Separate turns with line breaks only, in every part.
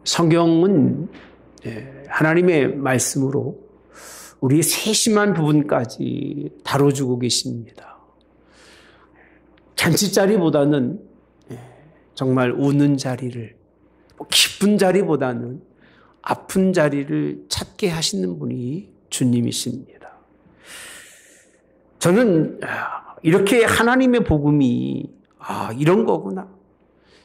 성경은 하나님의 말씀으로 우리의 세심한 부분까지 다뤄주고 계십니다. 잔치자리보다는 정말 우는 자리를, 기쁜 자리보다는 아픈 자리를 찾게 하시는 분이 주님이십니다. 저는 이렇게 하나님의 복음이 이런 거구나.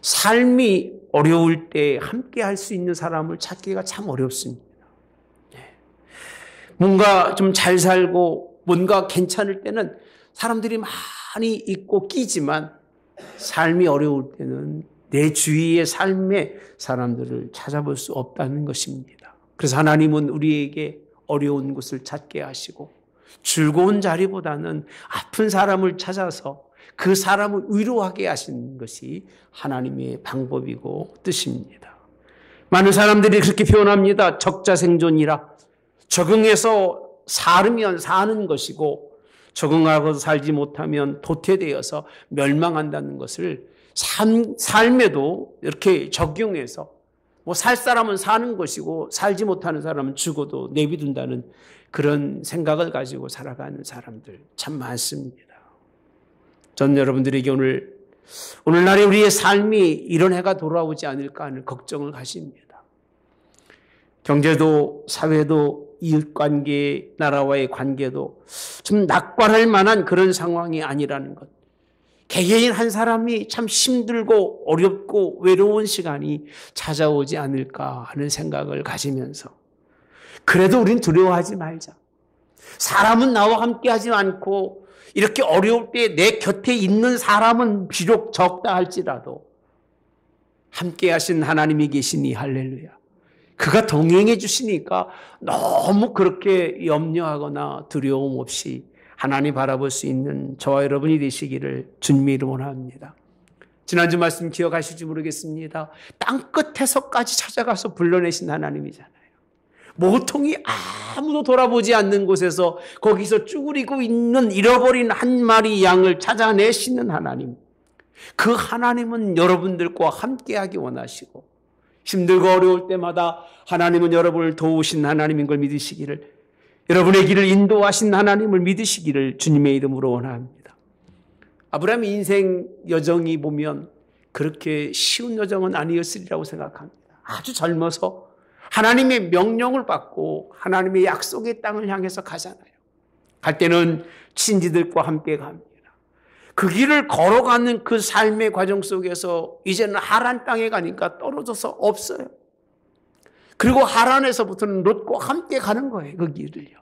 삶이 어려울 때 함께 할 수 있는 사람을 찾기가 참 어렵습니다. 뭔가 좀 잘 살고 뭔가 괜찮을 때는 사람들이 많이 있고 끼지만 삶이 어려울 때는 내 주위의 삶의 사람들을 찾아볼 수 없다는 것입니다. 그래서 하나님은 우리에게 어려운 곳을 찾게 하시고 즐거운 자리보다는 아픈 사람을 찾아서 그 사람을 위로하게 하시는 것이 하나님의 방법이고 뜻입니다. 많은 사람들이 그렇게 표현합니다. 적자생존이라. 적응해서 살으면 사는 것이고 적응하고 살지 못하면 도태되어서 멸망한다는 것을 삶에도 이렇게 적용해서 살 사람은 사는 것이고 살지 못하는 사람은 죽어도 내비둔다는 그런 생각을 가지고 살아가는 사람들 참 많습니다. 전 여러분들에게 오늘날의 우리의 삶이 이런 해가 돌아오지 않을까 하는 걱정을 가집니다. 경제도 사회도 이웃관계, 나라와의 관계도 좀 낙관할 만한 그런 상황이 아니라는 것. 개개인 한 사람이 참 힘들고 어렵고 외로운 시간이 찾아오지 않을까 하는 생각을 가지면서 그래도 우린 두려워하지 말자. 사람은 나와 함께 하지 않고 이렇게 어려울 때 내 곁에 있는 사람은 비록 적다 할지라도 함께 하신 하나님이 계시니 할렐루야. 그가 동행해 주시니까 너무 그렇게 염려하거나 두려움 없이 하나님 바라볼 수 있는 저와 여러분이 되시기를 주님의 이름으로 원합니다. 지난주 말씀 기억하실지 모르겠습니다. 땅끝에서까지 찾아가서 불러내신 하나님이잖아요. 모통이 아무도 돌아보지 않는 곳에서 거기서 쭈그리고 있는 잃어버린 한 마리 양을 찾아내시는 하나님. 그 하나님은 여러분들과 함께하기 원하시고 힘들고 어려울 때마다 하나님은 여러분을 도우신 하나님인 걸 믿으시기를, 여러분의 길을 인도하신 하나님을 믿으시기를 주님의 이름으로 원합니다. 아브라함의 인생 여정이 보면 그렇게 쉬운 여정은 아니었으리라고 생각합니다. 아주 젊어서 하나님의 명령을 받고 하나님의 약속의 땅을 향해서 가잖아요. 갈 때는 친지들과 함께 갑니다. 그 길을 걸어가는 그 삶의 과정 속에서 이제는 하란 땅에 가니까 떨어져서 없어요. 그리고 하란에서부터는 롯과 함께 가는 거예요. 그 길을요.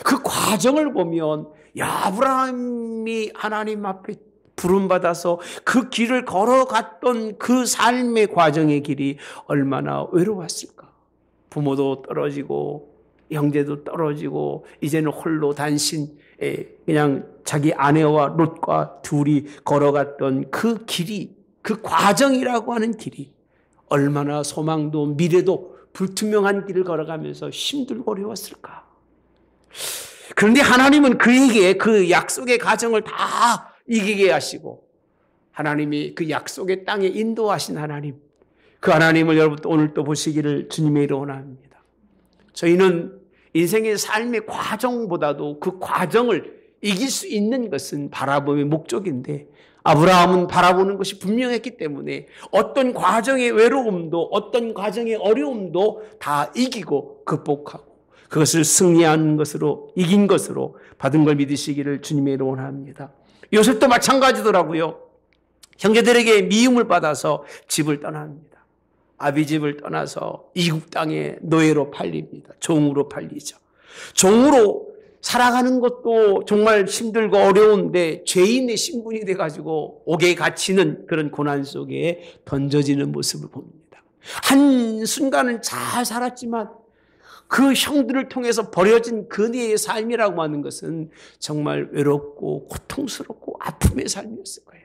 그 과정을 보면 아브라함이 하나님 앞에 부름받아서 그 길을 걸어갔던 그 삶의 과정의 길이 얼마나 외로웠을까. 부모도 떨어지고 형제도 떨어지고 이제는 홀로 단신 그냥 자기 아내와 롯과 둘이 걸어갔던 그 길이, 그 과정이라고 하는 길이 얼마나 소망도 미래도 불투명한 길을 걸어가면서 힘들고 어려웠을까. 그런데 하나님은 그에게 그 약속의 과정을 다 이기게 하시고 하나님이 그 약속의 땅에 인도하신 하나님, 그 하나님을 여러분 오늘 또 보시기를 주님의 이름으로 원합니다. 저희는 인생의 삶의 과정보다도 그 과정을 이길 수 있는 것은 바라봄의 목적인데 아브라함은 바라보는 것이 분명했기 때문에 어떤 과정의 외로움도 어떤 과정의 어려움도 다 이기고 극복하고 그것을 승리한 것으로 이긴 것으로 받은 걸 믿으시기를 주님의 이름으로 원합니다. 요셉도 마찬가지더라고요. 형제들에게 미움을 받아서 집을 떠납니다. 아비 집을 떠나서 이국 땅에 노예로 팔립니다. 종으로 팔리죠. 종으로 살아가는 것도 정말 힘들고 어려운데 죄인의 신분이 돼가지고 옥에 갇히는 그런 고난 속에 던져지는 모습을 봅니다. 한순간은 잘 살았지만 그 형들을 통해서 버려진 그네의 삶이라고 하는 것은 정말 외롭고 고통스럽고 아픔의 삶이었을 거예요.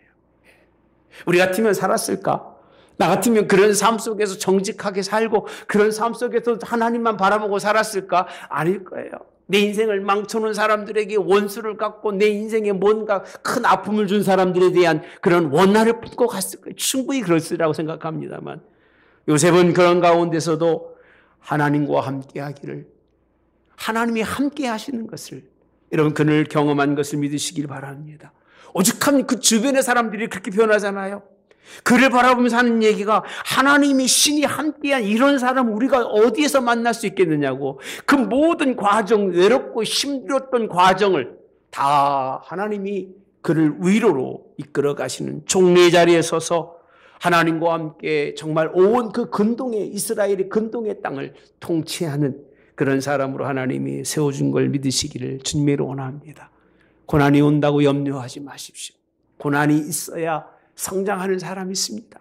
우리 같으면 살았을까? 나 같으면 그런 삶 속에서 정직하게 살고 그런 삶 속에서 하나님만 바라보고 살았을까? 아닐 거예요. 내 인생을 망쳐놓은 사람들에게 원수를 갖고 내 인생에 뭔가 큰 아픔을 준 사람들에 대한 그런 원한을 품고 갔을 거예요. 충분히 그랬으리라고 생각합니다만 요셉은 그런 가운데서도 하나님과 함께 하기를, 하나님이 함께 하시는 것을, 여러분 그를 경험한 것을 믿으시길 바랍니다. 오죽하면 그 주변의 사람들이 그렇게 표현하잖아요. 그를 바라보면서 하는 얘기가 하나님이 신이 함께한 이런 사람 우리가 어디에서 만날 수 있겠느냐고. 그 모든 과정, 외롭고 힘들었던 과정을 다 하나님이 그를 위로로 이끌어 가시는, 종례 자리에 서서 하나님과 함께 정말 온 그 근동의, 이스라엘의 근동의 땅을 통치하는 그런 사람으로 하나님이 세워준 걸 믿으시기를 주님의 이름으로 원합니다. 고난이 온다고 염려하지 마십시오. 고난이 있어야 성장하는 사람이 있습니다.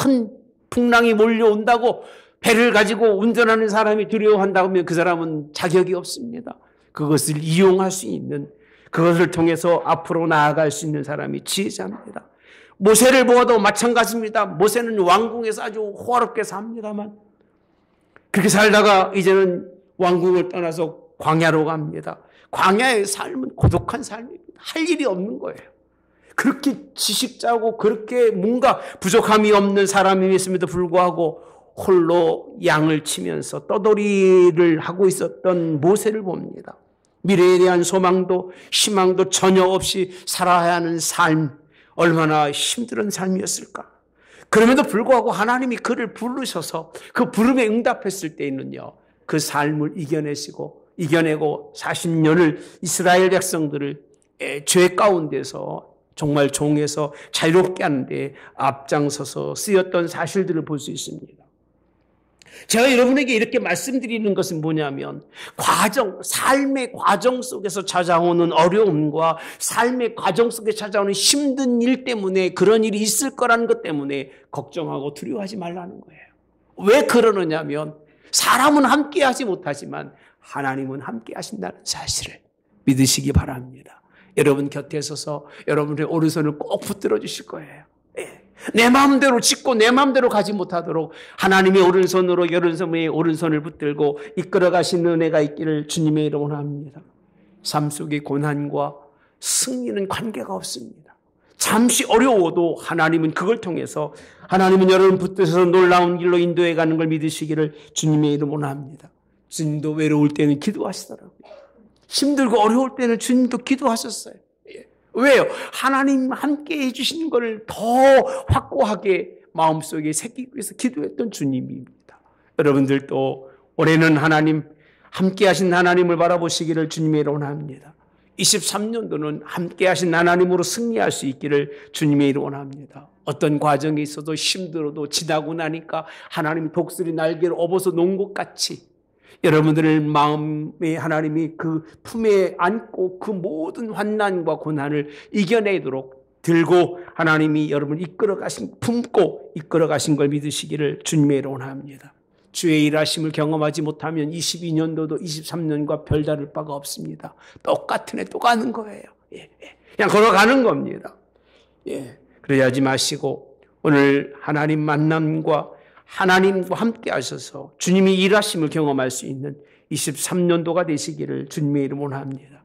큰 풍랑이 몰려온다고 배를 가지고 운전하는 사람이 두려워한다고 하면 그 사람은 자격이 없습니다. 그것을 이용할 수 있는, 그것을 통해서 앞으로 나아갈 수 있는 사람이 지혜자입니다. 모세를 보아도 마찬가지입니다. 모세는 왕궁에서 아주 호화롭게 삽니다만 그렇게 살다가 이제는 왕궁을 떠나서 광야로 갑니다. 광야의 삶은 고독한 삶입니다. 할 일이 없는 거예요. 그렇게 지식자고 그렇게 뭔가 부족함이 없는 사람임에도 불구하고 홀로 양을 치면서 떠돌이를 하고 있었던 모세를 봅니다. 미래에 대한 소망도 희망도 전혀 없이 살아야 하는 삶, 얼마나 힘든 삶이었을까. 그럼에도 불구하고 하나님이 그를 부르셔서 그 부름에 응답했을 때에는요, 그 삶을 이겨내고 40년을 이스라엘 백성들을 죄 가운데서 정말 종에서 자유롭게 하는데 앞장서서 쓰였던 사실들을 볼 수 있습니다. 제가 여러분에게 이렇게 말씀드리는 것은 뭐냐면 삶의 과정 속에서 찾아오는 어려움과 삶의 과정 속에 찾아오는 힘든 일 때문에 그런 일이 있을 거라는 것 때문에 걱정하고 두려워하지 말라는 거예요. 왜 그러느냐면 사람은 함께 하지 못하지만 하나님은 함께 하신다는 사실을 믿으시기 바랍니다. 여러분 곁에 서서 여러분의 오른손을 꼭 붙들어 주실 거예요. 내 마음대로 짓고 내 마음대로 가지 못하도록 하나님의 오른손으로 여러분의 오른손을 붙들고 이끌어 가시는 은혜가 있기를 주님의 이름으로 합니다. 삶 속의 고난과 승리는 관계가 없습니다. 잠시 어려워도 하나님은 그걸 통해서 하나님은 여러분 붙드셔서 놀라운 길로 인도해 가는 걸 믿으시기를 주님의 이름으로 합니다. 주님도 외로울 때는 기도하시더라고요. 힘들고 어려울 때는 주님도 기도하셨어요. 왜요? 하나님 함께 해주시는 것을 더 확고하게 마음속에 새기기 위해서 기도했던 주님입니다. 여러분들도 올해는 하나님 함께 하신 하나님을 바라보시기를 주님의 이름으로 합니다. 23년도는 함께 하신 하나님으로 승리할 수 있기를 주님의 이름으로 합니다. 어떤 과정이 있어도 힘들어도 지나고 나니까 하나님이 독수리 날개를 업어서 놓은 것 같이 여러분들의 마음에 하나님이 그 품에 안고 그 모든 환난과 고난을 이겨내도록 들고 하나님이 여러분을 품고 이끌어 가신 걸 믿으시기를 주님의 이름으로 합니다. 주의 일하심을 경험하지 못하면 22년도도 23년과 별다를 바가 없습니다. 똑같은 애 또 가는 거예요. 그냥 걸어가는 겁니다. 그러지 마시고 오늘 하나님 만남과 하나님과 함께 하셔서 주님이 일하심을 경험할 수 있는 23년도가 되시기를 주님의 이름으로 합니다.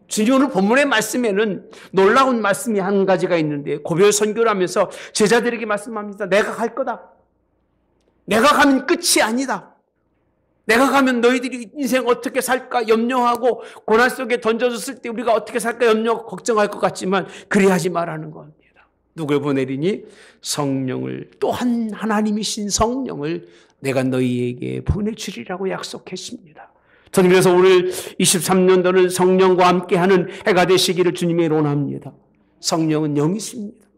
주님 오늘 본문의 말씀에는 놀라운 말씀이 한 가지가 있는데 고별 선교를 하면서 제자들에게 말씀합니다. 내가 갈 거다. 내가 가면 끝이 아니다. 내가 가면 너희들이 인생 어떻게 살까 염려하고 고난 속에 던져졌을 때 우리가 어떻게 살까 염려하고 걱정할 것 같지만 그리하지 말라는 겁니다. 누굴 보내리니? 성령을, 또한 하나님이신 성령을 내가 너희에게 보내주리라고 약속했습니다. 저는 그래서 오늘 23년도는 성령과 함께하는 해가 되시기를 주님의 이름으로 원합니다. 성령은 영이십니다.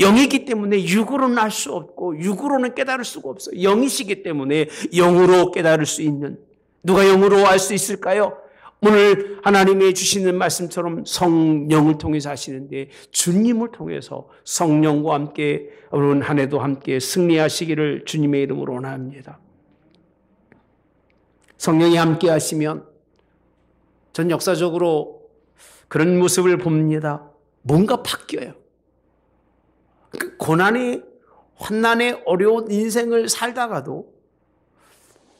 영이기 때문에 육으로는 알 수 없고 육으로는 깨달을 수가 없어요. 영이시기 때문에 영으로 깨달을 수 있는, 누가 영으로 알 수 있을까요? 오늘 하나님이 주시는 말씀처럼 성령을 통해서 하시는데 주님을 통해서 성령과 함께 오늘 한 해도 함께 승리하시기를 주님의 이름으로 원합니다. 성령이 함께 하시면 전 역사적으로 그런 모습을 봅니다. 뭔가 바뀌어요. 고난이 환난의 어려운 인생을 살다가도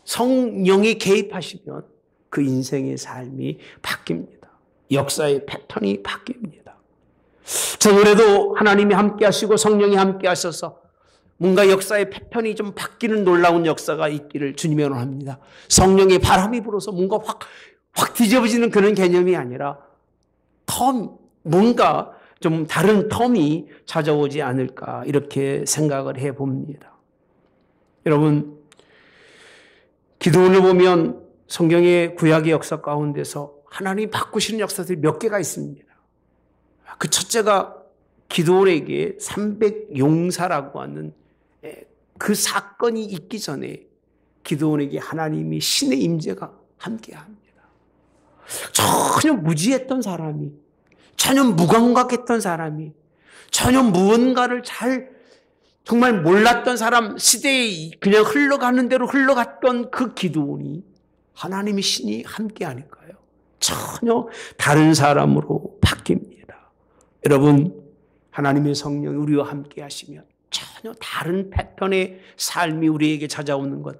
성령이 개입하시면 그 인생의 삶이 바뀝니다. 역사의 패턴이 바뀝니다. 저 노래도 하나님이 함께 하시고 성령이 함께 하셔서 뭔가 역사의 패턴이 좀 바뀌는 놀라운 역사가 있기를 주님의 원합니다. 성령의 바람이 불어서 뭔가 확 뒤집어지는 그런 개념이 아니라 뭔가 좀 다른 텀이 찾아오지 않을까 이렇게 생각을 해봅니다. 여러분, 기도원을 보면 성경의 구약의 역사 가운데서 하나님이 바꾸시는 역사들이 몇 개가 있습니다. 그 첫째가 기도원에게 300용사라고 하는 그 사건이 있기 전에 기도원에게 하나님이 신의 임재가 함께합니다. 전혀 무지했던 사람이, 전혀 무감각했던 사람이, 전혀 무언가를 정말 몰랐던 사람, 시대에 그냥 흘러가는 대로 흘러갔던 그 기도원이 하나님의 신이 함께하니까요, 전혀 다른 사람으로 바뀝니다. 여러분, 하나님의 성령이 우리와 함께 하시면 전혀 다른 패턴의 삶이 우리에게 찾아오는 것,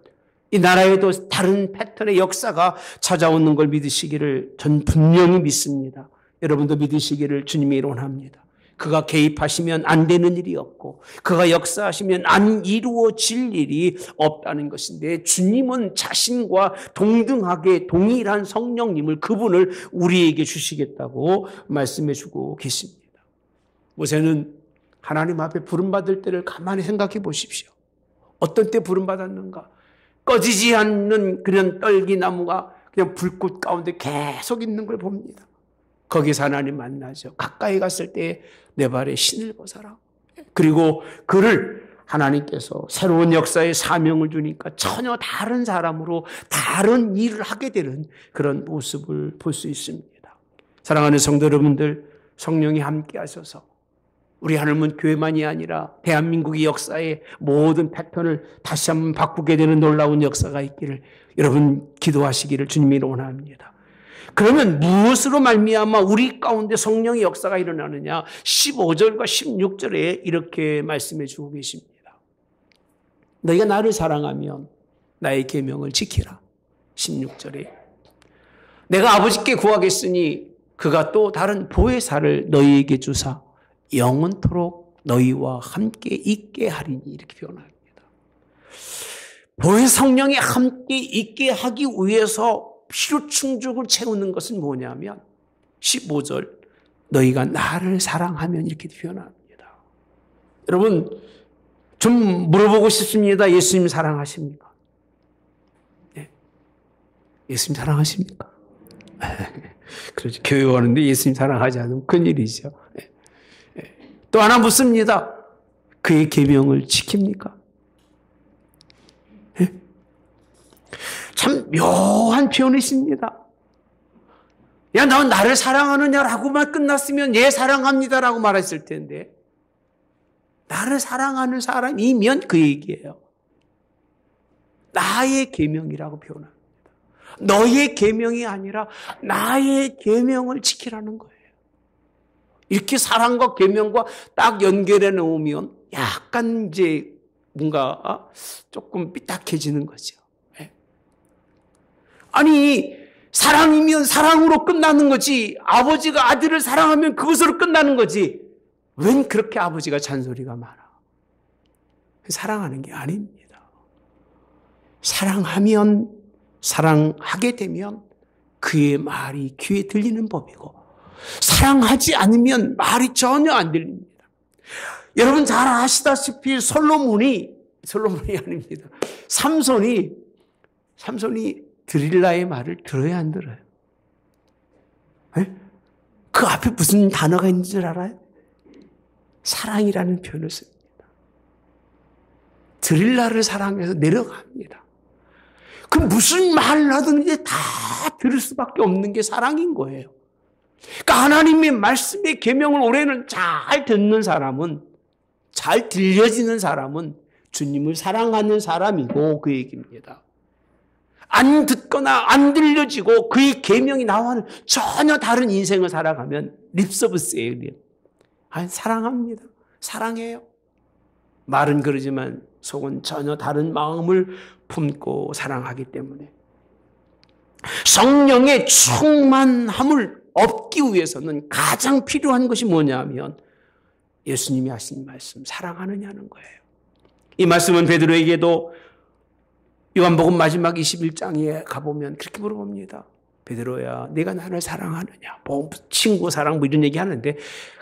이 나라에도 다른 패턴의 역사가 찾아오는 걸 믿으시기를 전 분명히 믿습니다. 여러분도 믿으시기를 주님이 원합니다. 그가 개입하시면 안 되는 일이 없고 그가 역사하시면 안 이루어질 일이 없다는 것인데, 주님은 자신과 동등하게 동일한 성령님을, 그분을 우리에게 주시겠다고 말씀해 주고 계십니다. 모세는 하나님 앞에 부름받을 때를 가만히 생각해 보십시오. 어떤 때 부름받았는가? 꺼지지 않는 그런 떨기나무가 그냥 불꽃 가운데 계속 있는 걸 봅니다. 거기서 하나님 만나죠. 가까이 갔을 때 내 발에 신을 벗어라. 그리고 그를 하나님께서 새로운 역사의 사명을 주니까 전혀 다른 사람으로 다른 일을 하게 되는 그런 모습을 볼 수 있습니다. 사랑하는 성도 여러분들, 성령이 함께 하셔서 우리 하나님은 교회만이 아니라 대한민국의 역사의 모든 패턴을 다시 한번 바꾸게 되는 놀라운 역사가 있기를 여러분 기도하시기를 주님이 원합니다. 그러면 무엇으로 말미암아 우리 가운데 성령의 역사가 일어나느냐? 15절과 16절에 이렇게 말씀해 주고 계십니다. 너희가 나를 사랑하면 나의 계명을 지키라. 16절에 내가 아버지께 구하겠으니 그가 또 다른 보혜사를 너희에게 주사 영원토록 너희와 함께 있게 하리니, 이렇게 표현합니다. 보혜 성령이 함께 있게 하기 위해서 필요 충족을 채우는 것은 뭐냐면 15절 너희가 나를 사랑하면, 이렇게 표현합니다. 여러분, 좀 물어보고 싶습니다. 예수님 사랑하십니까? 네. 예수님 사랑하십니까? 그렇죠. 교회 오는데 예수님 사랑하지 않으면 큰일이죠. 네. 또 하나 묻습니다. 그의 계명을 지킵니까? 네? 참 묘한 표현이십니다. 야, 너 나를 사랑하느냐라고만 끝났으면 예, 사랑합니다라고 말했을 텐데, 나를 사랑하는 사람이면 그 얘기예요. 나의 계명이라고 표현합니다. 너의 계명이 아니라 나의 계명을 지키라는 거예요. 이렇게 사랑과 계명과 딱 연결해 놓으면 약간 이제 뭔가 조금 삐딱해지는 거죠. 아니, 사랑이면 사랑으로 끝나는 거지, 아버지가 아들을 사랑하면 그것으로 끝나는 거지, 웬 그렇게 아버지가 잔소리가 많아? 사랑하는 게 아닙니다. 사랑하면, 사랑하게 되면 그의 말이 귀에 들리는 법이고, 사랑하지 않으면 말이 전혀 안 들립니다. 여러분 잘 아시다시피 솔로몬이 아닙니다. 삼손이 드릴라의 말을 들어야 안 들어요? 네? 그 앞에 무슨 단어가 있는 줄 알아요? 사랑이라는 표현을 씁니다. 드릴라를 사랑해서 내려갑니다. 그 무슨 말을 하든지 다 들을 수밖에 없는 게 사랑인 거예요. 그러니까 하나님의 말씀의 계명을 올해는 잘 듣는 사람은, 잘 들려지는 사람은 주님을 사랑하는 사람이고, 그 얘기입니다. 안 듣거나 안 들려지고 그의 계명이 나와는 전혀 다른 인생을 살아가면 립서비스예요. 사랑합니다. 사랑해요. 말은 그러지만 속은 전혀 다른 마음을 품고 사랑하기 때문에 성령의 충만함을 얻기 위해서는 가장 필요한 것이 뭐냐면 예수님이 하신 말씀, 사랑하느냐는 거예요. 이 말씀은 베드로에게도 요한복음 마지막 21장에 가보면 그렇게 물어봅니다. 베드로야, 네가 나를 사랑하느냐? 뭐 친구 사랑 뭐 이런 얘기 하는데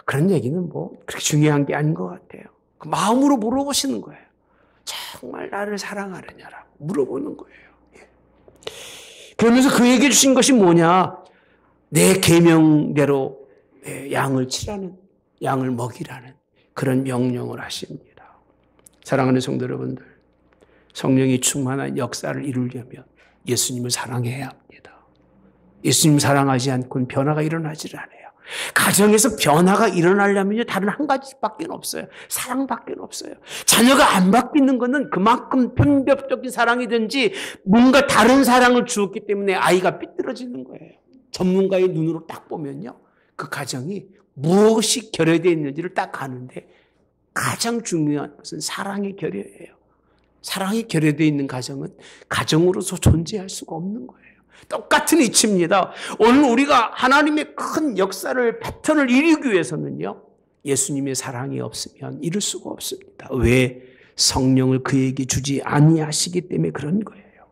그런 얘기는 뭐 그렇게 중요한 게 아닌 것 같아요. 그 마음으로 물어보시는 거예요. 정말 나를 사랑하느냐라고 물어보는 거예요. 예. 그러면서 그에게 주신 것이 뭐냐? 내 계명대로 양을 치라는, 양을 먹이라는 그런 명령을 하십니다. 사랑하는 성도 여러분들, 성령이 충만한 역사를 이루려면 예수님을 사랑해야 합니다. 예수님 사랑하지 않고는 변화가 일어나질 않아요. 가정에서 변화가 일어나려면 다른 한 가지밖에 없어요. 사랑밖에 없어요. 자녀가 안 바뀌는 것은 그만큼 편법적인 사랑이든지 뭔가 다른 사랑을 주었기 때문에 아이가 삐뚤어지는 거예요. 전문가의 눈으로 딱 보면요, 그 가정이 무엇이 결여되어 있는지를 딱 아는데 가장 중요한 것은 사랑의 결여예요. 사랑이 결여되어 있는 가정은 가정으로서 존재할 수가 없는 거예요. 똑같은 이치입니다. 오늘 우리가 하나님의 큰 역사를, 패턴을 이루기 위해서는요, 예수님의 사랑이 없으면 이룰 수가 없습니다. 왜? 성령을 그에게 주지 아니하시기 때문에 그런 거예요.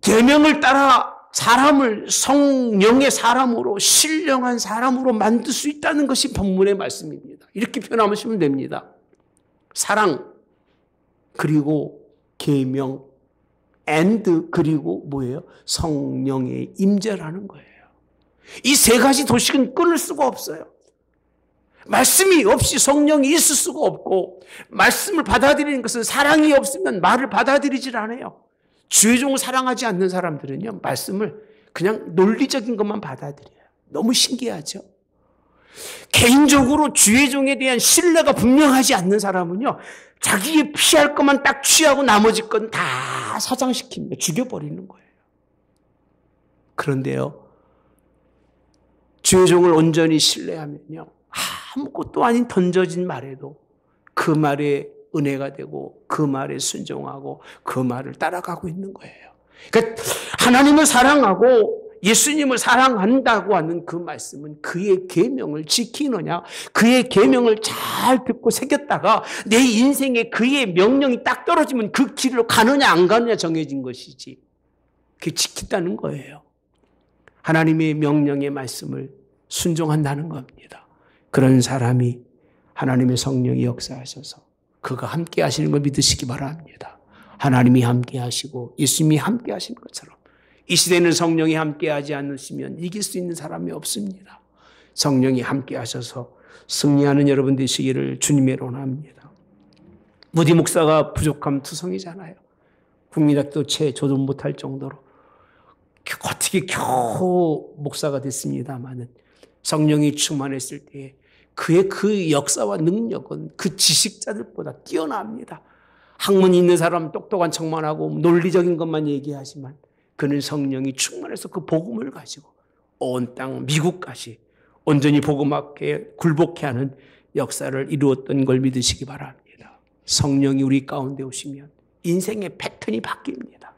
계명을 따라 사람을 성령의 사람으로, 신령한 사람으로 만들 수 있다는 것이 본문의 말씀입니다. 이렇게 표현하시면 됩니다. 사랑, 그리고 계명, and 그리고 뭐예요? 성령의 임재라는 거예요. 이 세 가지 도식은 끊을 수가 없어요. 말씀이 없이 성령이 있을 수가 없고, 말씀을 받아들이는 것은 사랑이 없으면 말을 받아들이질 않아요. 주의 종을 사랑하지 않는 사람들은요, 말씀을 그냥 논리적인 것만 받아들여요. 너무 신기하죠? 개인적으로 주의 종에 대한 신뢰가 분명하지 않는 사람은요, 자기의 피할 것만 딱 취하고 나머지 건 다 사장시킵니다. 죽여버리는 거예요. 그런데요, 주의 종을 온전히 신뢰하면요, 아무것도 아닌 던져진 말에도 그 말에 은혜가 되고 그 말에 순종하고 그 말을 따라가고 있는 거예요. 그러니까 하나님을 사랑하고 예수님을 사랑한다고 하는 그 말씀은 그의 계명을 지키느냐, 그의 계명을 잘 듣고 새겼다가 내 인생에 그의 명령이 딱 떨어지면 그 길로 가느냐 안 가느냐 정해진 것이지, 그게 지킨다는 거예요. 하나님의 명령의 말씀을 순종한다는 겁니다. 그런 사람이 하나님의 성령이 역사하셔서 그가 함께 하시는 걸 믿으시기 바랍니다. 하나님이 함께 하시고 예수님이 함께 하시는 것처럼 이 시대는 성령이 함께하지 않으시면 이길 수 있는 사람이 없습니다. 성령이 함께하셔서 승리하는 여러분 되시기를 주님의 원합니다. 무디 목사가 부족함 투성이잖아요. 국민학교 채 조도 못할 정도로 어떻게 겨우 목사가 됐습니다마는 성령이 충만했을 때 그의 그 역사와 능력은 그 지식자들보다 뛰어납니다. 학問있는 사람 똑똑한 척만 하고 논리적인 것만 얘기하지만 그는 성령이 충만해서 그 복음을 가지고 온 땅 미국까지 온전히 복음하게 굴복해 하는 역사를 이루었던 걸 믿으시기 바랍니다. 성령이 우리 가운데 오시면 인생의 패턴이 바뀝니다.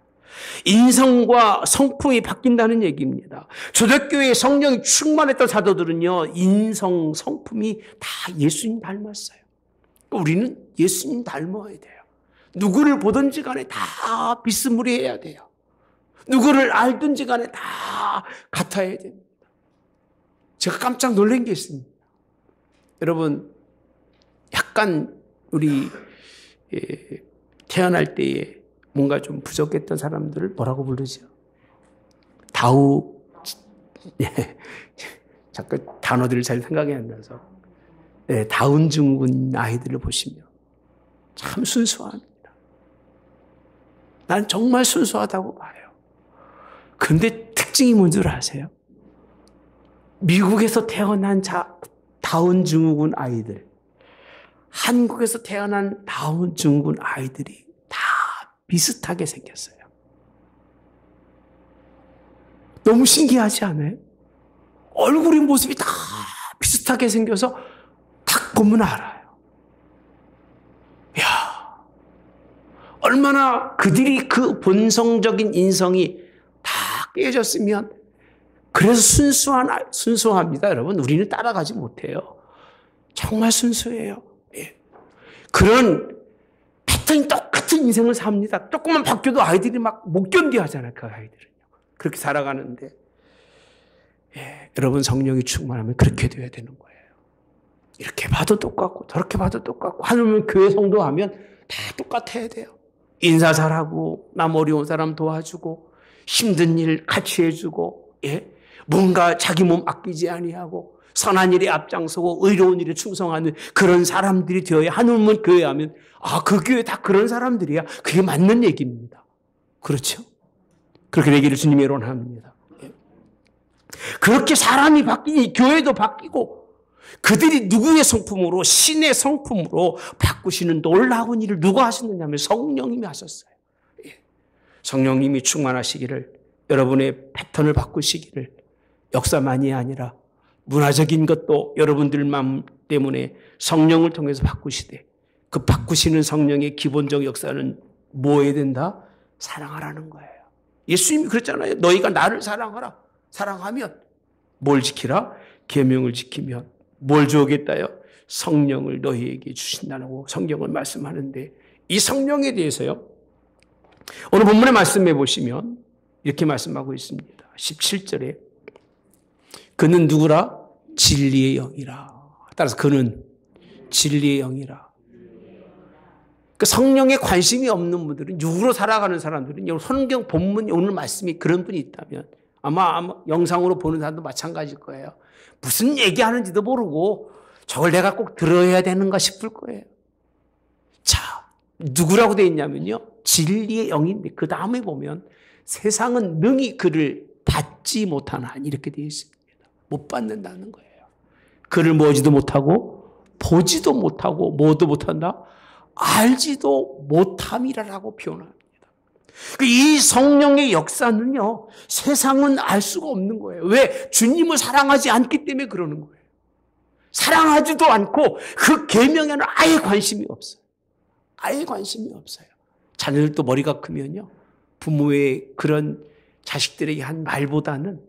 인성과 성품이 바뀐다는 얘기입니다. 초대교회에 성령이 충만했던 사도들은요, 인성, 성품이 다 예수님 닮았어요. 우리는 예수님 닮아야 돼요. 누구를 보든지 간에 다 비스무리해야 돼요. 누구를 알든지 간에 다 같아야 됩니다. 제가 깜짝 놀란 게 있습니다. 여러분, 약간 우리 태어날 때에 뭔가 좀 부족했던 사람들을 뭐라고 부르죠? 다우, 자꾸 단어들을 잘 생각이 안 나서. 다운 증후군 아이들을 보시면 참 순수합니다. 난 정말 순수하다고 봐요. 그런데 특징이 뭔지 아세요? 미국에서 태어난 다운 증후군 아이들, 한국에서 태어난 다운 증후군 아이들이 다 비슷하게 생겼어요. 너무 신기하지 않아요? 얼굴의 모습이 다 비슷하게 생겨서 딱 보면 알아요. 야, 얼마나 그들이 그 본성적인 인성이 다 깨졌으면, 그래서 순수합니다. 여러분, 우리는 따라가지 못해요. 정말 순수해요. 예. 그런 패턴이 똑같은 인생을 삽니다. 조금만 바뀌어도 아이들이 막 못 견뎌 하잖아요. 그 아이들은요. 그렇게 살아가는데, 예. 여러분, 성령이 충만하면 그렇게 돼야 되는 거예요. 이렇게 봐도 똑같고 저렇게 봐도 똑같고, 하물며 교회 성도하면 다 똑같아야 돼요. 인사 잘하고 남 어려운 사람 도와주고 힘든 일 같이 해주고, 예? 뭔가 자기 몸 아끼지 아니하고 선한 일에 앞장서고 의로운 일에 충성하는 그런 사람들이 되어야, 하물며 교회하면 그 교회 다 그런 사람들이야. 그게 맞는 얘기입니다. 그렇죠? 그렇게 되기를 주님이 원합니다. 예. 그렇게 사람이 바뀌니 교회도 바뀌고, 그들이 누구의 성품으로, 신의 성품으로 바꾸시는 놀라운 일을 누가 하셨느냐면 성령님이 하셨어요. 예. 성령님이 충만하시기를, 여러분의 패턴을 바꾸시기를, 역사만이 아니라 문화적인 것도 여러분들 마음 때문에 성령을 통해서 바꾸시되, 그 바꾸시는 성령의 기본적 역사는 뭐 해야 된다? 사랑하라는 거예요. 예수님이 그랬잖아요. 너희가 나를 사랑하라. 사랑하면 뭘 지키라? 계명을 지키면 뭘 주겠다요? 성령을 너희에게 주신다고 성경을 말씀하는데, 이 성령에 대해서요, 오늘 본문의 말씀해 보시면 이렇게 말씀하고 있습니다. 17절에 그는 누구라? 진리의 영이라. 따라서 그는 진리의 영이라. 그 성령에 관심이 없는 분들은, 육으로 살아가는 사람들은, 성경 본문 오늘 말씀이 그런 분이 있다면 아마 영상으로 보는 사람도 마찬가지일 거예요. 무슨 얘기하는지도 모르고 저걸 내가 꼭 들어야 되는가 싶을 거예요. 자, 누구라고 되어 있냐면요, 진리의 영인데 그 다음에 보면 세상은 능히 그를 받지 못하나 이렇게 되어 있습니다. 못 받는다는 거예요. 그를 보지도 못하고 보지도 못하고 뭐도 못한다? 알지도 못함이라고 표현합니다. 이 성령의 역사는요, 세상은 알 수가 없는 거예요. 왜? 주님을 사랑하지 않기 때문에 그러는 거예요. 사랑하지도 않고 그 계명에는 아예 관심이 없어요. 아예 관심이 없어요. 자녀들도 머리가 크면요, 부모의 그런 자식들에게 한 말보다는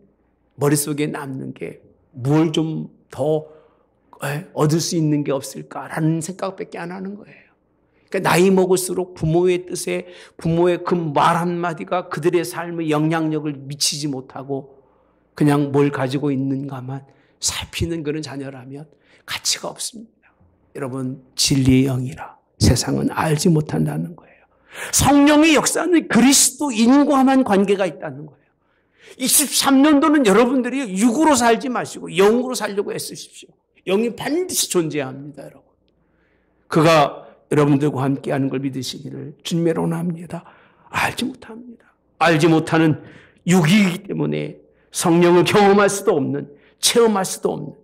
머릿속에 남는 게 뭘 좀 더 얻을 수 있는 게 없을까라는 생각밖에 안 하는 거예요. 그러니까 나이 먹을수록 부모의 뜻에, 부모의 그 말 한마디가 그들의 삶의 영향력을 미치지 못하고 그냥 뭘 가지고 있는가만 살피는 그런 자녀라면 가치가 없습니다. 여러분, 진리의 영이라 세상은 알지 못한다는 거예요. 성령의 역사는 그리스도인과만 관계가 있다는 거예요. 23년도는 여러분들이 육으로 살지 마시고 영으로 살려고 애쓰십시오. 영이 반드시 존재합니다, 여러분. 그가 여러분들과 함께하는 걸 믿으시기를 주님의 원합니다. 알지 못합니다. 알지 못하는 육이기 때문에 성령을 경험할 수도 없는, 체험할 수도 없는,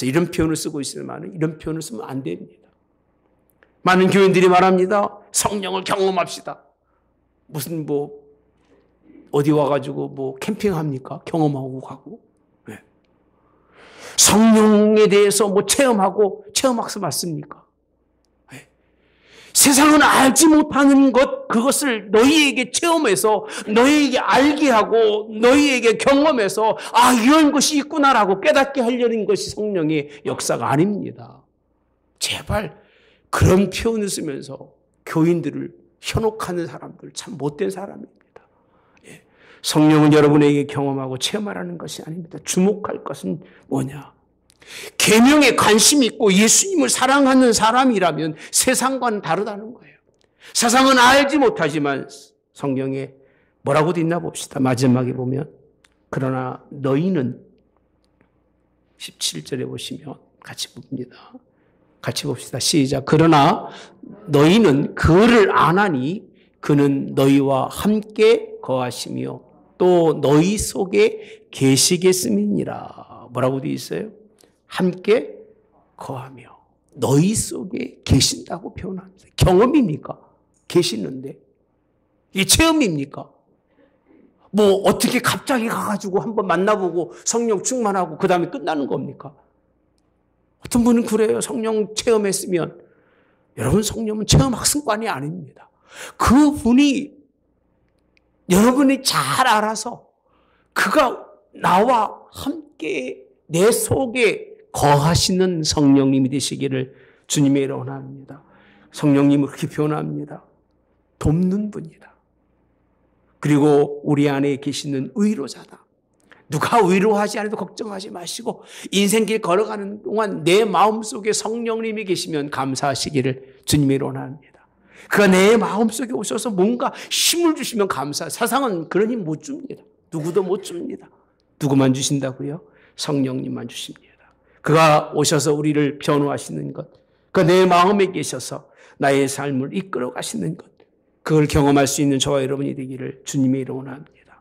이런 표현을 쓰고 있을 만은 이런 표현을 쓰면 안 됩니다. 많은 교인들이 말합니다. 성령을 경험합시다. 무슨 어디 와가지고 캠핑합니까? 경험하고 가고. 네. 성령에 대해서 체험하고 체험학습 맞습니까? 네. 세상은 알지 못하는 것, 그것을 너희에게 체험해서 너희에게 알게 하고 너희에게 경험해서 이런 것이 있구나라고 깨닫게 하려는 것이 성령의 역사가 아닙니다. 제발 그런 표현을 쓰면서 교인들을 현혹하는 사람들 참 못된 사람입니다. 성령은 여러분에게 경험하고 체험하라는 것이 아닙니다. 주목할 것은 뭐냐? 계명에 관심이 있고 예수님을 사랑하는 사람이라면 세상과는 다르다는 거예요. 세상은 알지 못하지만 성경에 뭐라고 돼 있나 봅시다. 마지막에 보면 그러나 너희는 17절에 보시면 같이 봅니다. 같이 봅시다. 시작. 그러나 너희는 그를 아나니 그는 너희와 함께 거하시며 또 너희 속에 계시겠음이니라. 뭐라고 되어 있어요? 함께 거하며 너희 속에 계신다고 표현합니다. 경험입니까? 계시는데. 이게 체험입니까? 어떻게 갑자기 가가지고 한번 만나보고 성령 충만하고 그 다음에 끝나는 겁니까? 어떤 분은 그래요. 성령 체험했으면. 여러분, 성령은 체험 학습관이 아닙니다. 그분이 여러분이 잘 알아서 그가 나와 함께 내 속에 거하시는 성령님이 되시기를 주님의 이름으로 원합니다. 성령님을 그렇게 표현합니다. 돕는 분이다. 그리고 우리 안에 계시는 위로자다. 누가 위로하지 않아도 걱정하지 마시고 인생길 걸어가는 동안 내 마음속에 성령님이 계시면 감사하시기를 주님의 이름으로 원합니다. 그가 내 마음속에 오셔서 뭔가 힘을 주시면 감사. 세상은 그런 힘 못 줍니다. 누구도 못 줍니다. 누구만 주신다고요? 성령님만 주십니다. 그가 오셔서 우리를 변호하시는 것, 그가 내 마음에 계셔서 나의 삶을 이끌어 가시는 것, 그걸 경험할 수 있는 저와 여러분이 되기를 주님의 이름으로 원합니다.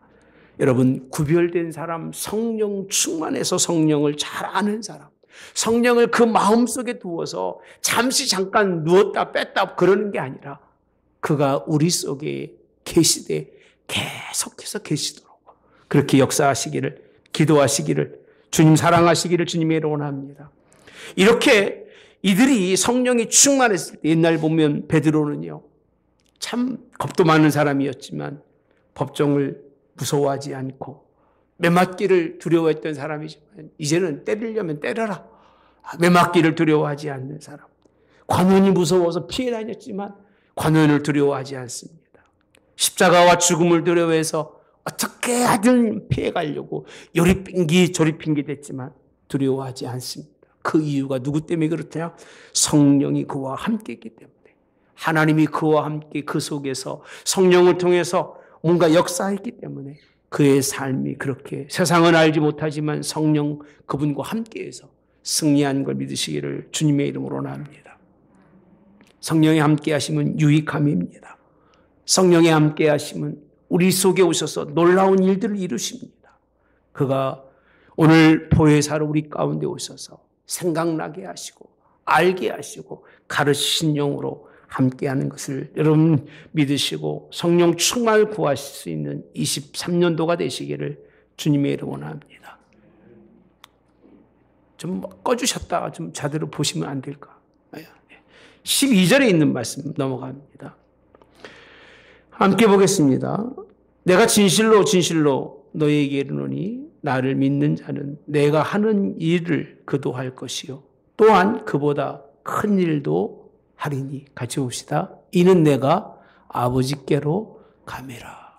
여러분, 구별된 사람, 성령 충만해서 성령을 잘 아는 사람, 성령을 그 마음속에 두어서 잠깐 누웠다 뺐다 그러는 게 아니라 그가 우리 속에 계시되 계속해서 계시도록 그렇게 역사하시기를, 기도하시기를, 주님 사랑하시기를 주님의 이름으로 원합니다. 이렇게 이들이 성령이 충만했을 때, 옛날 보면 베드로는요, 참 겁도 많은 사람이었지만 법정을 무서워하지 않고 매맞기를 두려워했던 사람이지만 이제는 때리려면 때려라. 매맞기를 두려워하지 않는 사람. 관원이 무서워서 피해 다녔지만 관원을 두려워하지 않습니다. 십자가와 죽음을 두려워해서 어떻게 하든 피해가려고 요리핑기 조리핑기 됐지만 두려워하지 않습니다. 그 이유가 누구 때문에 그렇대요? 성령이 그와 함께 있기 때문에. 하나님이 그와 함께 그 속에서 성령을 통해서 뭔가 역사했기 때문에 그의 삶이 그렇게 세상은 알지 못하지만 성령 그분과 함께해서 승리한 걸 믿으시기를 주님의 이름으로 원합니다. 성령이 함께 하시면 유익함입니다. 성령이 함께 하시면 우리 속에 오셔서 놀라운 일들을 이루십니다. 그가 오늘 보혜사로 우리 가운데 오셔서 생각나게 하시고 알게 하시고 가르치신 영으로 함께하는 것을 여러분 믿으시고 성령 충만을 구하실 수 있는 23년도가 되시기를 주님의 이름으로 원합니다. 좀 꺼주셨다가 좀 자대로 보시면 안 될까? 12절에 있는 말씀 넘어갑니다. 함께 보겠습니다. 내가 진실로 진실로 너희에게 이르노니 나를 믿는 자는 내가 하는 일을 그도 할 것이요 또한 그보다 큰 일도 하리니. 같이 봅시다. 이는 내가 아버지께로 가매라.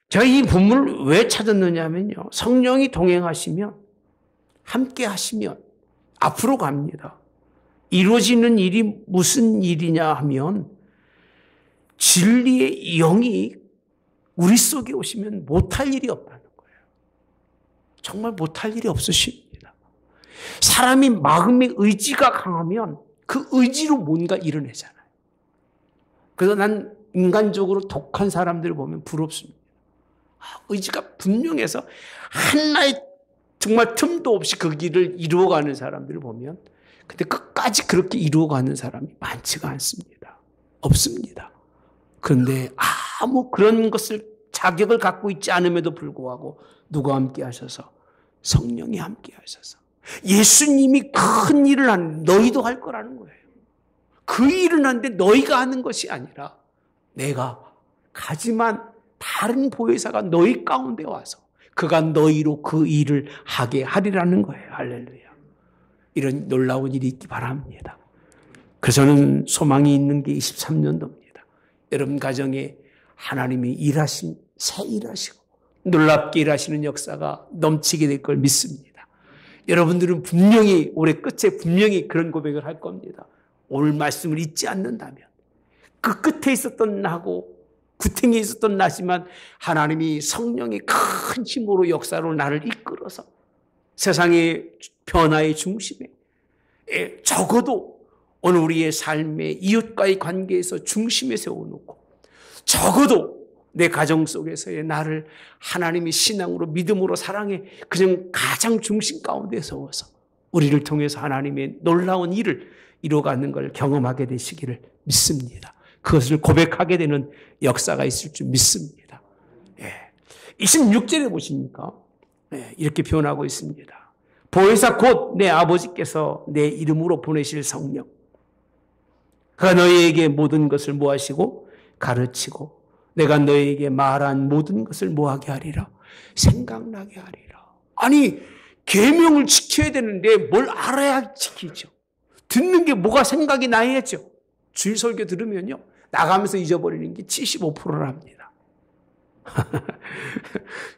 제가 이 본문을 왜 찾았느냐 하면요, 성령이 동행하시면 함께 하시면 앞으로 갑니다. 이루어지는 일이 무슨 일이냐 하면 진리의 영이 우리 속에 오시면 못할 일이 없다는 거예요. 정말 못할 일이 없으십니다. 사람이 마음의 의지가 강하면 그 의지로 뭔가 이뤄내잖아요. 그래서 난 인간적으로 독한 사람들을 보면 부럽습니다. 의지가 분명해서 하나의 정말 틈도 없이 그 길을 이루어가는 사람들을 보면 근데 끝까지 그렇게 이루어가는 사람이 많지가 않습니다. 없습니다. 그런데 아무 그런 것을 자격을 갖고 있지 않음에도 불구하고 누가 함께 하셔서? 성령이 함께 하셔서 예수님이 큰 일을 하는데 너희도 할 거라는 거예요. 그 일을 하는데 너희가 하는 것이 아니라 내가 가지만 다른 보혜사가 너희 가운데 와서 그가 너희로 그 일을 하게 하리라는 거예요. 할렐루야. 이런 놀라운 일이 있기 바랍니다. 그래서 저는 소망이 있는 게 23년도입니다. 여러분 가정에 하나님이 새 일하시고 놀랍게 일하시는 역사가 넘치게 될 걸 믿습니다. 여러분들은 분명히 올해 끝에 분명히 그런 고백을 할 겁니다. 오늘 말씀을 잊지 않는다면 그 끝에 있었던 나고 구탱이에 있었던 나지만 하나님이 성령의 큰 힘으로 역사로 나를 이끌어서 세상의 변화의 중심에 적어도 오늘 우리의 삶의 이웃과의 관계에서 중심에 세워놓고 적어도 내 가정 속에서의 나를 하나님의 신앙으로 믿음으로 사랑해 그냥 가장 중심 가운데 세워서 우리를 통해서 하나님의 놀라운 일을 이루어가는 걸 경험하게 되시기를 믿습니다. 그것을 고백하게 되는 역사가 있을 줄 믿습니다. 26절에 보십니까? 이렇게 표현하고 있습니다. 보혜사 곧 내 아버지께서 내 이름으로 보내실 성령. 그가 너희에게 모든 것을 뭐하시고 가르치고 내가 너희에게 말한 모든 것을 뭐하게 하리라? 생각나게 하리라. 아니 계명을 지켜야 되는데 뭘 알아야 지키죠. 듣는 게 뭐가 생각이 나야죠. 주일 설교 들으면요. 나가면서 잊어버리는 게 75%랍니다.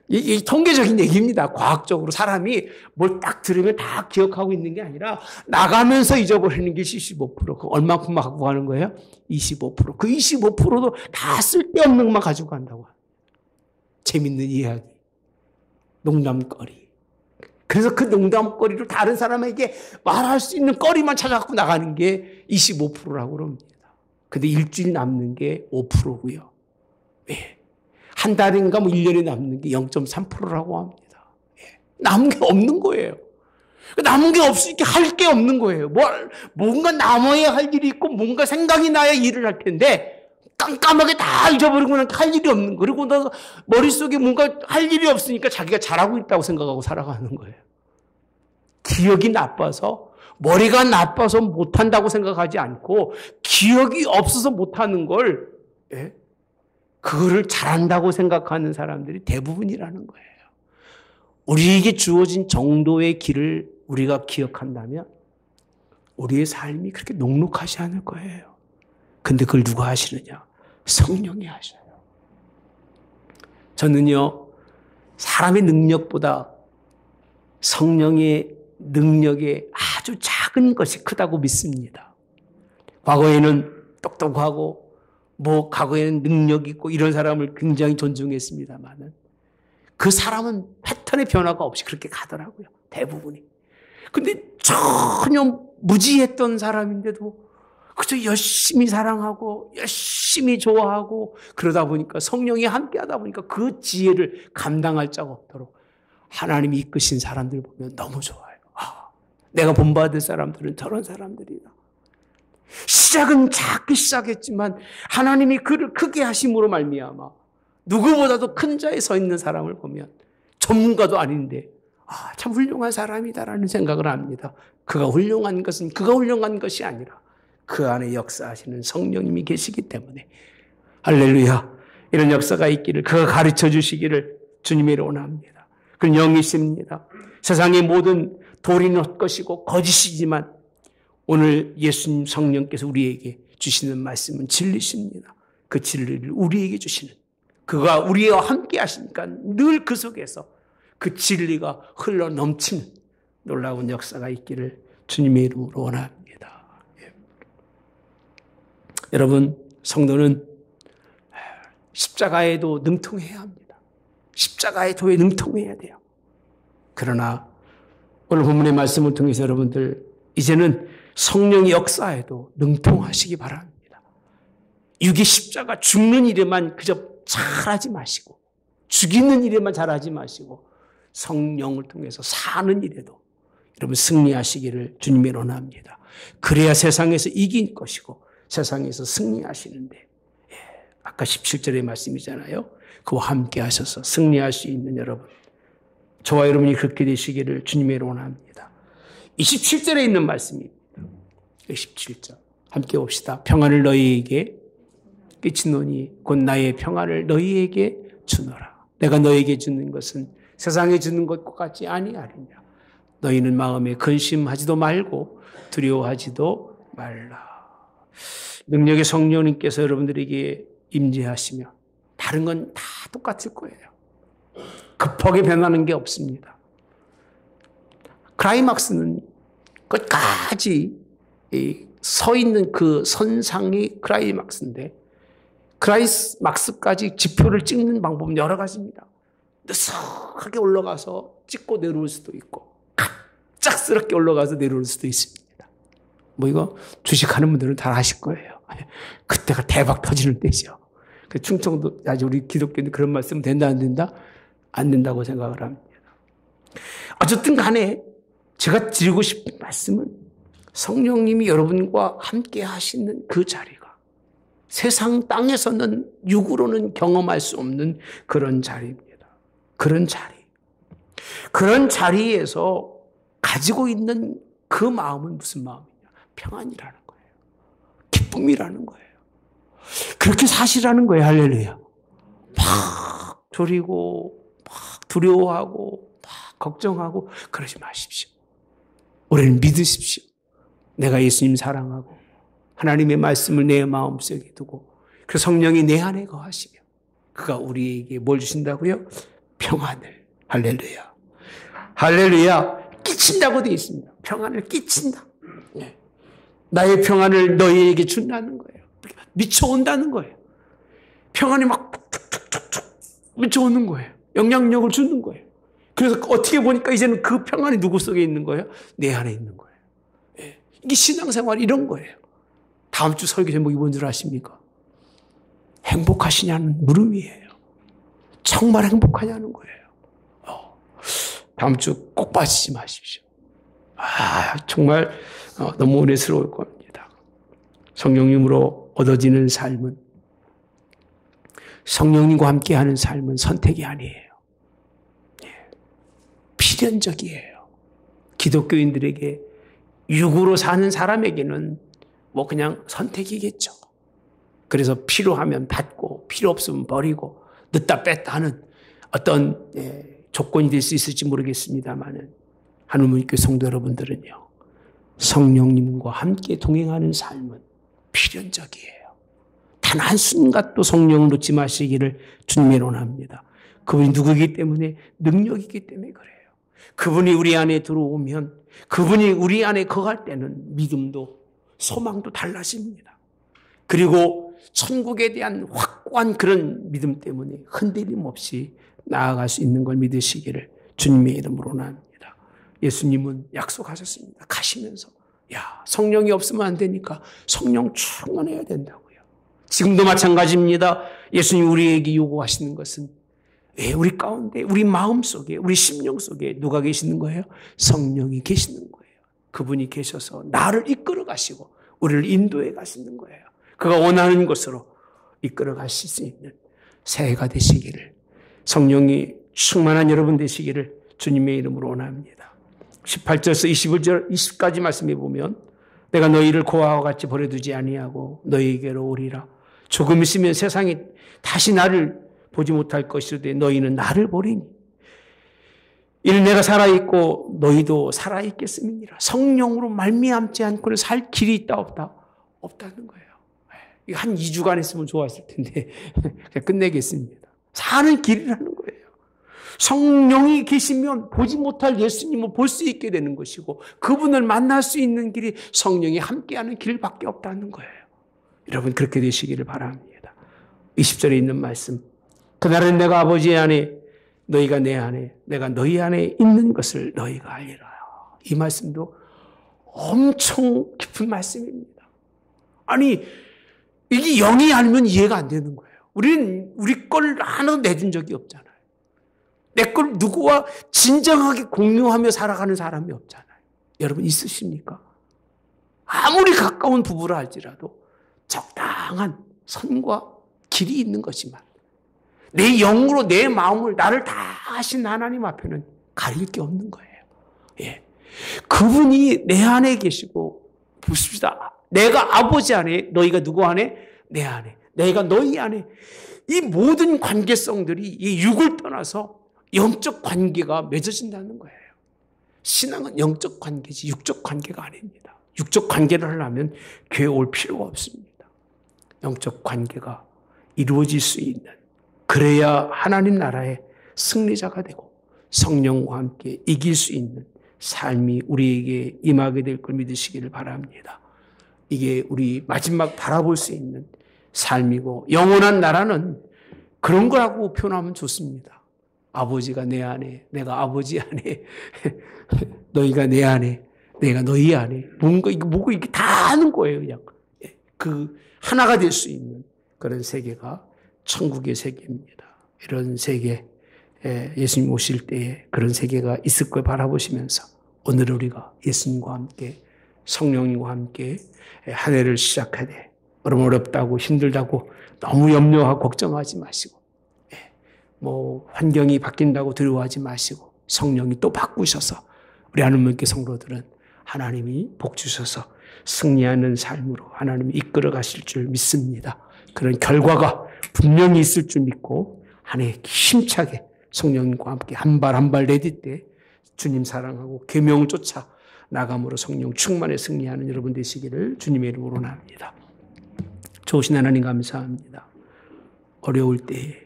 이 통계적인 얘기입니다. 과학적으로 사람이 뭘 딱 들으면 다 기억하고 있는 게 아니라 나가면서 잊어버리는 게 75%. 그 얼마큼 갖고 가는 거예요? 25%. 그 25%도 다 쓸데없는 것만 가지고 간다고. 재밌는 이야기, 농담거리. 그래서 그 농담거리를 다른 사람에게 말할 수 있는 거리만 찾아갖고 나가는 게 25%라고 그럽니다. 근데 일주일 남는 게 5%고요. 예. 한 달인가 뭐 1년에 남는 게 0.3%라고 합니다. 예. 남은 게 없는 거예요. 남은 게 없으니까 할 게 없는 거예요. 뭔가 남아야 할 일이 있고 뭔가 생각이 나야 일을 할 텐데 깜깜하게 다 잊어버리고 나니까 할 일이 없는 거예요. 그리고 너 머릿속에 뭔가 할 일이 없으니까 자기가 잘하고 있다고 생각하고 살아가는 거예요. 기억이 나빠서 머리가 나빠서 못한다고 생각하지 않고 기억이 없어서 못하는 걸 예? 그거를 잘한다고 생각하는 사람들이 대부분이라는 거예요. 우리에게 주어진 정도의 길을 우리가 기억한다면 우리의 삶이 그렇게 녹록하지 않을 거예요. 근데 그걸 누가 하시느냐? 성령이 하셔요. 저는요, 사람의 능력보다 성령의 능력에 아주 작은 것이 크다고 믿습니다. 과거에는 똑똑하고 과거에는 능력 있고 이런 사람을 굉장히 존중했습니다만은 그 사람은 패턴의 변화가 없이 그렇게 가더라고요. 대부분이. 근데 전혀 무지했던 사람인데도 그저 열심히 사랑하고 열심히 좋아하고 그러다 보니까 성령이 함께 하다 보니까 그 지혜를 감당할 자가 없도록 하나님이 이끄신 사람들 보면 너무 좋아요. 내가 본받을 사람들은 저런 사람들이다. 시작은 작게 시작했지만 하나님이 그를 크게 하심으로 말미암아 누구보다도 큰 자에 서 있는 사람을 보면 전문가도 아닌데 참 훌륭한 사람이다라는 생각을 합니다. 그가 훌륭한 것은 그가 훌륭한 것이 아니라 그 안에 역사하시는 성령님이 계시기 때문에 할렐루야. 이런 역사가 있기를 그가 가르쳐 주시기를 주님의 이름으로 원합니다. 그는 영이십니다. 세상의 모든 도리는 헛것이고 거짓이지만 오늘 예수님 성령께서 우리에게 주시는 말씀은 진리십니다. 그 진리를 우리에게 주시는 그가 우리와 함께 하시니까 늘 그 속에서 그 진리가 흘러 넘치는 놀라운 역사가 있기를 주님의 이름으로 원합니다. 예. 여러분 성도는 십자가에도 능통해야 합니다. 십자가의 도에 능통해야 돼요. 그러나 오늘 본문의 말씀을 통해서 여러분들 이제는 성령의 역사에도 능통하시기 바랍니다. 육의 십자가 죽는 일에만 그저 잘하지 마시고 죽이는 일에만 잘하지 마시고 성령을 통해서 사는 일에도 여러분 승리하시기를 주님이 원합니다. 그래야 세상에서 이길 것이고 세상에서 승리하시는데 아까 17절의 말씀이잖아요. 그와 함께 하셔서 승리할 수 있는 여러분 저와 여러분이 그렇게 되시기를 주님의 원합니다. 27절에 있는 말씀입니다. 17절 함께 봅시다. 평안을 너희에게 끼치노니 곧 나의 평안을 너희에게 주노라. 내가 너희에게 주는 것은 세상에 주는 것과 같지 아니하리냐. 너희는 마음에 근심하지도 말고 두려워하지도 말라. 능력의 성령님께서 여러분들에게 임재하시며 다른 건 다 똑같을 거예요. 급하게 변하는 게 없습니다. 클라이막스는 끝까지 서 있는 그 선상이 클라이막스인데 클라이막스까지 지표를 찍는 방법은 여러 가지입니다. 느슨하게 올라가서 찍고 내려올 수도 있고 갑작스럽게 올라가서 내려올 수도 있습니다. 이거 주식하는 분들은 다 아실 거예요. 그때가 대박 터지는 때죠. 충청도 아주 우리 기독교는 그런 말씀 된다 안 된다? 안 된다고 생각을 합니다. 어쨌든 간에 제가 드리고 싶은 말씀은 성령님이 여러분과 함께 하시는 그 자리가 세상 땅에서는 육으로는 경험할 수 없는 그런 자리입니다. 그런 자리. 그런 자리에서 가지고 있는 그 마음은 무슨 마음이냐? 평안이라는 거예요. 기쁨 복음이라는 거예요. 그렇게 사시라는 거예요. 할렐루야. 막 졸이고 막 두려워하고 막 걱정하고 그러지 마십시오. 우리는 믿으십시오. 내가 예수님 사랑하고 하나님의 말씀을 내 마음속에 두고 그 성령이 내 안에 거하시며 그가 우리에게 뭘 주신다고요? 평안을. 할렐루야. 할렐루야. 끼친다고 되어 있습니다. 평안을 끼친다. 네. 나의 평안을 너희에게 준다는 거예요. 미쳐온다는 거예요. 평안이 막 툭툭툭툭 미쳐오는 거예요. 영향력을 주는 거예요. 그래서 어떻게 보니까 이제는 그 평안이 누구 속에 있는 거예요? 내 안에 있는 거예요. 네. 이게 신앙생활 이런 거예요. 다음 주 설교 제목이 뭔 줄 아십니까? 행복하시냐는 물음이에요. 정말 행복하냐는 거예요. 다음 주 꼭 빠지지 마십시오. 정말 너무 은혜스러울 겁니다. 성령님으로 얻어지는 삶은 성령님과 함께하는 삶은 선택이 아니에요. 필연적이에요. 기독교인들에게 육으로 사는 사람에게는 뭐 그냥 선택이겠죠. 그래서 필요하면 받고 필요 없으면 버리고 늦다 뺐다 하는 어떤 조건이 될 수 있을지 모르겠습니다만 하나님의 교회 성도 여러분들은요. 성령님과 함께 동행하는 삶은 필연적이에요. 단 한순간도 성령을 놓지 마시기를 주님이 원합니다. 그분이 누구이기 때문에 능력이기 때문에 그래요. 그분이 우리 안에 들어오면 그분이 우리 안에 거할 때는 믿음도 소망도 달라집니다. 그리고 천국에 대한 확고한 그런 믿음 때문에 흔들림 없이 나아갈 수 있는 걸 믿으시기를 주님의 이름으로 원합니다. 예수님은 약속하셨습니다. 가시면서 성령이 없으면 안 되니까 성령 충만해야 된다고요. 지금도 마찬가지입니다. 예수님이 우리에게 요구하시는 것은 우리 가운데 우리 마음속에 우리 심령 속에 누가 계시는 거예요? 성령이 계시는 거예요. 그분이 계셔서 나를 이끌어 가시고 우리를 인도해 가시는 거예요. 그가 원하는 곳으로 이끌어 가실 수 있는 새해가 되시기를 성령이 충만한 여러분 되시기를 주님의 이름으로 원합니다. 18절에서 21절 20까지 말씀해 보면 내가 너희를 고아와 같이 버려두지 아니하고 너희에게로 오리라. 조금 있으면 세상이 다시 나를 보지 못할 것이로되 너희는 나를 보리니 이는 내가 살아있고 너희도 살아있겠음이니라. 성령으로 말미암지 않고는 살 길이 있다 없다? 없다는 거예요. 이거 한 2주간 했으면 좋았을 텐데 그냥 끝내겠습니다. 사는 길이라는 거예요. 성령이 계시면 보지 못할 예수님을 볼 수 있게 되는 것이고 그분을 만날 수 있는 길이 성령이 함께하는 길밖에 없다는 거예요. 여러분 그렇게 되시기를 바랍니다. 20절에 있는 말씀 그날은 내가 아버지 안에 너희가 내 안에 내가 너희 안에 있는 것을 너희가 알리라. 이 말씀도 엄청 깊은 말씀입니다. 아니 이게 영이 알면 이해가 안 되는 거예요. 우리는 우리 걸 하나도 내준 적이 없잖아요. 내 걸 누구와 진정하게 공유하며 살아가는 사람이 없잖아요. 여러분 있으십니까? 아무리 가까운 부부라 할지라도 적당한 선과 길이 있는 것이만 내 영으로 내 마음을 나를 다 하신 하나님 앞에는 가릴 게 없는 거예요. 예. 그분이 내 안에 계시고 보십시다. 내가 아버지 안에 너희가 누구 안에? 내 안에. 내가 너희 안에. 이 모든 관계성들이 이 육을 떠나서 영적 관계가 맺어진다는 거예요. 신앙은 영적 관계지 육적 관계가 아닙니다. 육적 관계를 하려면 교회 올 필요가 없습니다. 영적 관계가 이루어질 수 있는 그래야 하나님 나라의 승리자가 되고 성령과 함께 이길 수 있는 삶이 우리에게 임하게 될 걸 믿으시기를 바랍니다. 이게 우리 마지막 바라볼 수 있는 삶이고 영원한 나라는 그런 거라고 표현하면 좋습니다. 아버지가 내 안에, 내가 아버지 안에, 너희가 내 안에, 내가 너희 안에, 뭔가 이게 뭐고 이게 다 하는 거예요, 그냥. 그 하나가 될 수 있는 그런 세계가 천국의 세계입니다. 이런 세계, 예수님 오실 때에 그런 세계가 있을 걸 바라보시면서 오늘 우리가 예수님과 함께 성령님과 함께 한 해를 시작하되 여러분 어렵다고 힘들다고 너무 염려하고 걱정하지 마시고 뭐 환경이 바뀐다고 두려워하지 마시고 성령이 또 바꾸셔서 우리 하나님께 성도들은 하나님이 복 주셔서 승리하는 삶으로 하나님이 이끌어 가실 줄 믿습니다. 그런 결과가 분명히 있을 줄 믿고 한 해 힘차게 성령과 함께 한 발 한 발 내딛 때 주님 사랑하고 계명을 쫓아 나감으로 성령 충만에 승리하는 여러분 되시기를 주님의 이름으로 원합니다. 좋으신 하나님 감사합니다. 어려울 때에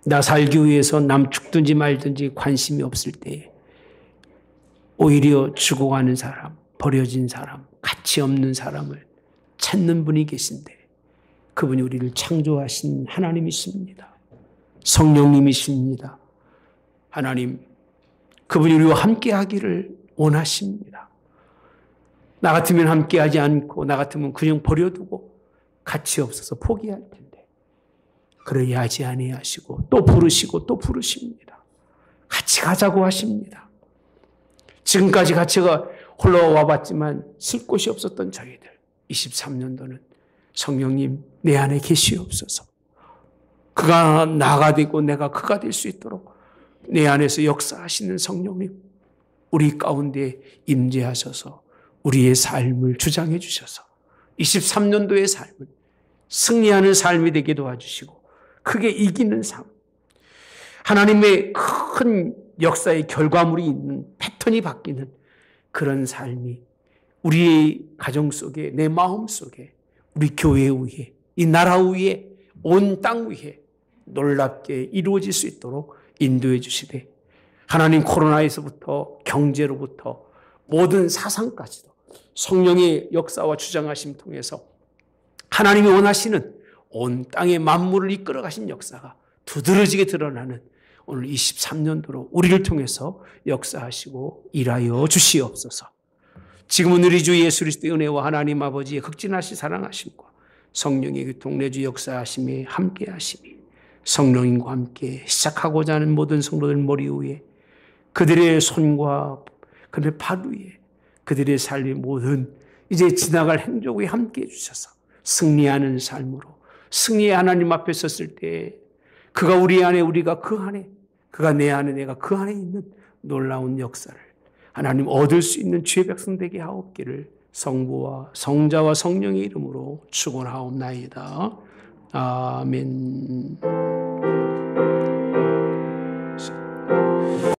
나 살기 위해서 남 죽든지 말든지 관심이 없을 때에 오히려 죽어가는 사람, 버려진 사람, 가치 없는 사람을 찾는 분이 계신데 그분이 우리를 창조하신 하나님이십니다. 성령님이십니다. 하나님, 그분이 우리와 함께 하기를 원하십니다. 나 같으면 함께 하지 않고 나 같으면 그냥 버려두고 가치 없어서 포기할 텐데 그러지 하지 아니하시고 또 부르시고 또 부르십니다. 같이 가자고 하십니다. 지금까지 같이가 홀로 와봤지만 쓸 곳이 없었던 저희들 23년도는 성령님 내 안에 계시옵소서. 그가 나가 되고 내가 그가 될 수 있도록 내 안에서 역사하시는 성령님 우리 가운데 임재하셔서 우리의 삶을 주장해 주셔서 23년도의 삶을 승리하는 삶이 되게 도와주시고 크게 이기는 삶, 하나님의 큰 역사의 결과물이 있는 패턴이 바뀌는 그런 삶이 우리의 가정 속에 내 마음 속에 우리 교회 위에 이 나라 위에 온 땅 위에 놀랍게 이루어질 수 있도록 인도해 주시되 하나님 코로나에서부터 경제로부터 모든 사상까지도 성령의 역사와 주장하심 통해서 하나님이 원하시는 온 땅의 만물을 이끌어 가신 역사가 두드러지게 드러나는 오늘 23년도로 우리를 통해서 역사하시고 일하여 주시옵소서. 지금은 우리 주 예수 그리스도의 은혜와 하나님 아버지의 극진하신 사랑하심과 성령의 교통내주 역사하심에 함께하심이 성령님과 함께 시작하고자 하는 모든 성도들 머리 위에 그들의 손과 그들의 발 위에 그들의 삶의 모든 이제 지나갈 행적 위에 함께해 주셔서 승리하는 삶으로 승리의 하나님 앞에 섰을 때 그가 우리 안에 우리가 그 안에 그가 내 안에 내가 그 안에 있는 놀라운 역사를 하나님 얻을 수 있는 주의 백성 되게 하옵기를 성부와 성자와 성령의 이름으로 축원하옵나이다. 아멘.